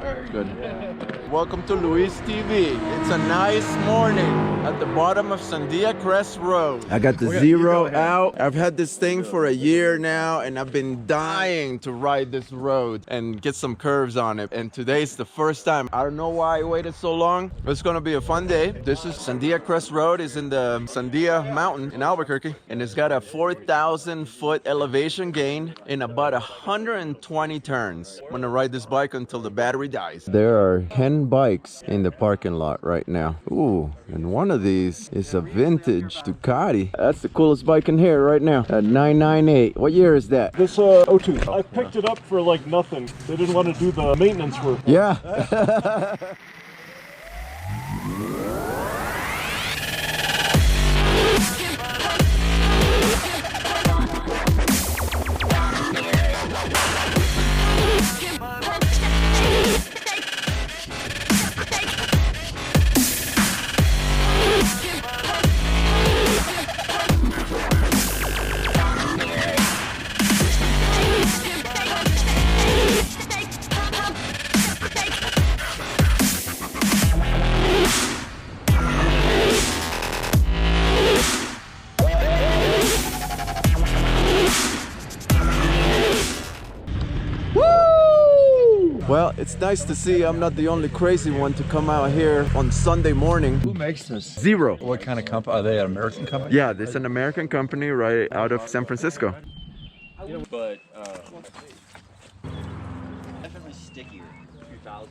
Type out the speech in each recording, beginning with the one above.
Good. Welcome to Luis TV. It's a nice morning at the bottom of Sandia Crest Road. I got the Zero out. I've had this thing for a year now, and I've been dying to ride this road and get some curves on it. And today's the first time. I don't know why I waited so long. It's gonna be a fun day. This is Sandia Crest Road. Is in the Sandia Mountain in Albuquerque, and it's got a 4,000-foot elevation gain in about 120 turns. I'm gonna ride this bike until the battery dies. There are 10 bikes in the parking lot right now. Ooh, and one of these is a vintage Ducati. That's the coolest bike in here right now. A 998. What year is that? This 02. I picked it up for like nothing. They didn't want to do the maintenance work. Yeah. Well, it's nice to see I'm not the only crazy one to come out here on Sunday morning. Who makes this? Zero. What kind of company? Are they an American company? Yeah, this is an American company right out of San Francisco. But definitely stickier. 2000.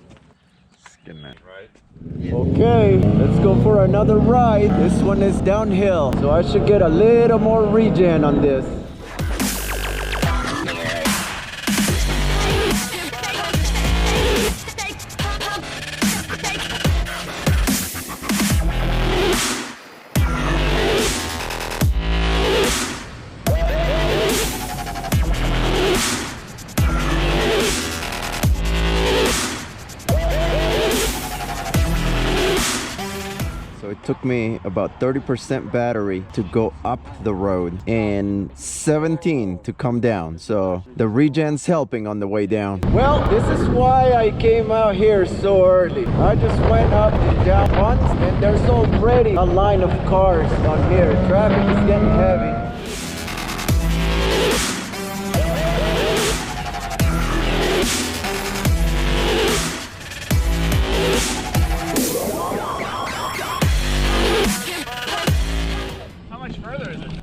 Skin that. Right. Okay, let's go for another ride. This one is downhill, so I should get a little more regen on this. So it took me about 30% battery to go up the road and 17 to come down. So the regen's helping on the way down. Well, this is why I came out here so early. I just went up and down once, and there's already a line of cars on here. Traffic is getting heavy.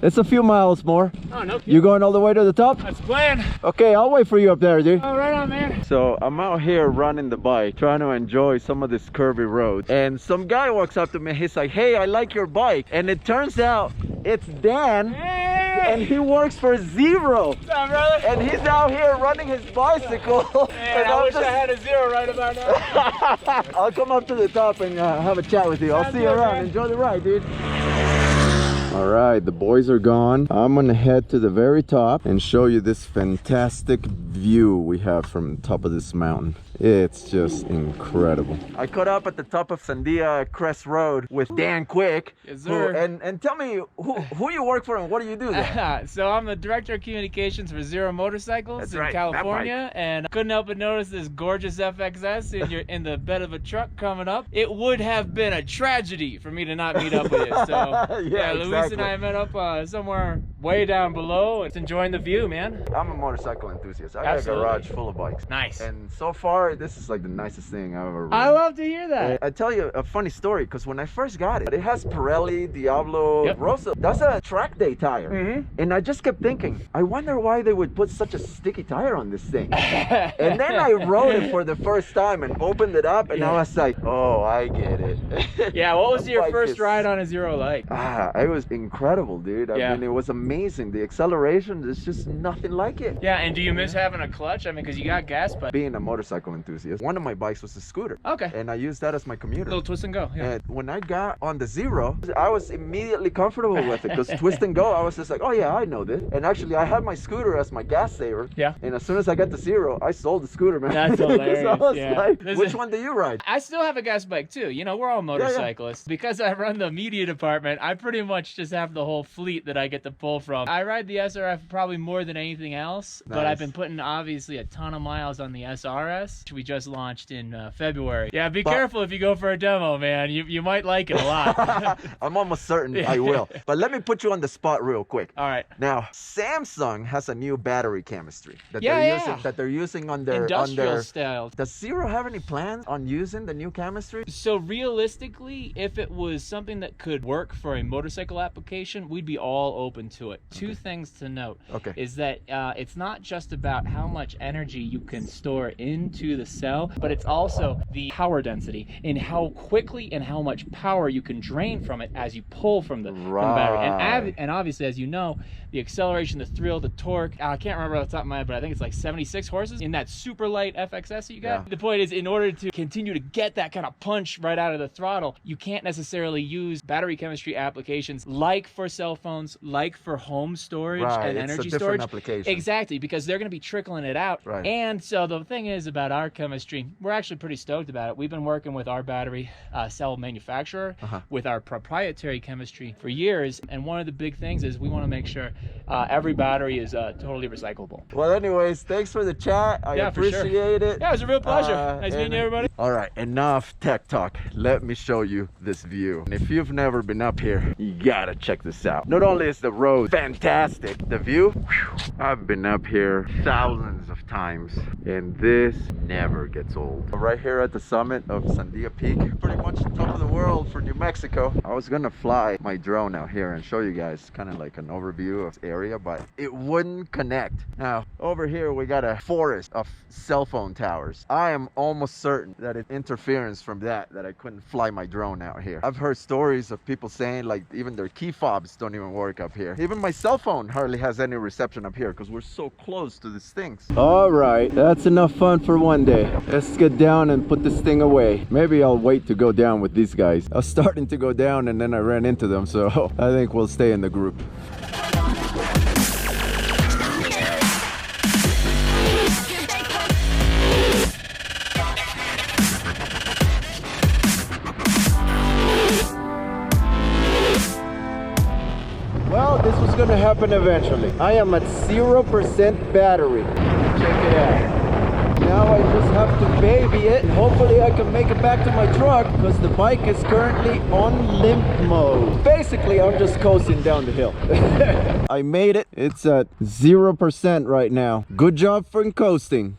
It's a few miles more. Oh, no kidding. You going all the way to the top? That's the plan. Okay, I'll wait for you up there, dude. Oh, right on, man. So I'm out here running the bike, trying to enjoy some of this curvy road. And some guy walks up to me, he's like, hey, I like your bike. And it turns out it's Dan. Hey! And he works for Zero. What's up, brother? And he's out here running his bicycle. Man, I wish I had a zero right about now. I'll come up to the top and have a chat with you. I'll Sounds see you good, around. man. Enjoy the ride, dude. All right, the boys are gone. I'm gonna head to the very top and show you this fantastic view we have from the top of this mountain. It's just incredible. I caught up at the top of Sandia Crest Road with Dan Quick. Yes, sir. And tell me who you work for and what do you do there? So I'm the director of communications for Zero Motorcycles That's in right, California, and I couldn't help but notice this gorgeous FXS in the bed of a truck coming up. It would have been a tragedy for me to not meet up with you. So yeah, Luis exactly. and I met up somewhere way down below. It's enjoying the view, man. I'm a motorcycle enthusiast. I Absolutely. got a garage full of bikes. Nice. And so far, this is like the nicest thing I've ever ridden. I love to hear that. I tell you a funny story, because when I first got it, it has Pirelli, Diablo, Yep. Rosso. That's a track day tire. And I just kept thinking, I wonder why they would put such a sticky tire on this thing. And then I rode it for the first time and opened it up, and I was like, oh, I get it. Yeah, what was The your bike first is- ride on a Zero like? It was incredible, dude. I Yeah. mean, it was amazing. The acceleration, there's just nothing like it. Yeah, and do you miss having a clutch? I mean, because you got gas, but... Being a motorcycle enthusiast, one of my bikes was a scooter. Okay. And I used that as my commuter. Little twist and go, yeah. And when I got on the Zero, I was immediately comfortable with it, because twist and go, I was just like, oh yeah, I know this. And actually, I had my scooter as my gas saver. Yeah. And as soon as I got the Zero, I sold the scooter, man. That's hilarious, I was yeah. like, There's which a- one do you ride? I still have a gas bike too. You know, we're all motorcyclists. Because I run the media department, I pretty much just have the whole fleet that I get to pull from. I ride the SRF probably more than anything else, but I've been putting obviously a ton of miles on the SRS. we just launched in February. Yeah, be careful if you go for a demo, man. You might like it a lot. I'm almost certain I will. But let me put you on the spot real quick. All right. Now, Samsung has a new battery chemistry that they're using on their industrial style. Does Zero have any plans on using the new chemistry? So realistically, if it was something that could work for a motorcycle application, we'd be all open to it. Two things to note is that it's not just about how much energy you can store into the cell, but it's also the power density and how quickly and how much power you can drain from it as you pull from the battery. And obviously, as you know, the acceleration, the thrill, the torque, I can't remember off the top of my head, but I think it's like 76 horses in that super light FXS that you got. The point is, in order to continue to get that kind of punch right out of the throttle, you can't necessarily use battery chemistry applications like for cell phones, like for home storage and energy storage. Application. Exactly, because they're going to be trickling it out. And so the thing is about our chemistry, we're actually pretty stoked about it. We've been working with our battery cell manufacturer with our proprietary chemistry for years, and one of the big things is we want to make sure every battery is totally recyclable. Well, anyways, thanks for the chat. I appreciate it. Yeah, it was a real pleasure. Nice meeting you, everybody. All right, enough tech talk. Let me show you this view. And if you've never been up here, you gotta check this out. Not only is the road fantastic, the view, I've been up here thousands of times, and this never gets old. Right here at the summit of Sandia Peak, pretty much the top of the world for New Mexico. I was gonna fly my drone out here and show you guys kind of like an overview of the area, but it wouldn't connect. Now, over here we got a forest of cell phone towers. I am almost certain that it's interference from that I couldn't fly my drone out here. I've heard stories of people saying like even their key fobs don't even work up here. Even my cell phone hardly has any reception up here because we're so close to these things. All right, that's enough fun for one day. Let's get down and put this thing away. Maybe I'll wait to go down with these guys. I was starting to go down and then I ran into them, so I think we'll stay in the group. Well, this was gonna happen eventually. I am at 0% battery. Check it out. Now I just have to baby it, and hopefully I can make it back to my truck because the bike is currently on limp mode. Basically, I'm just coasting down the hill. I made it. It's at 0% right now. Good job for coasting.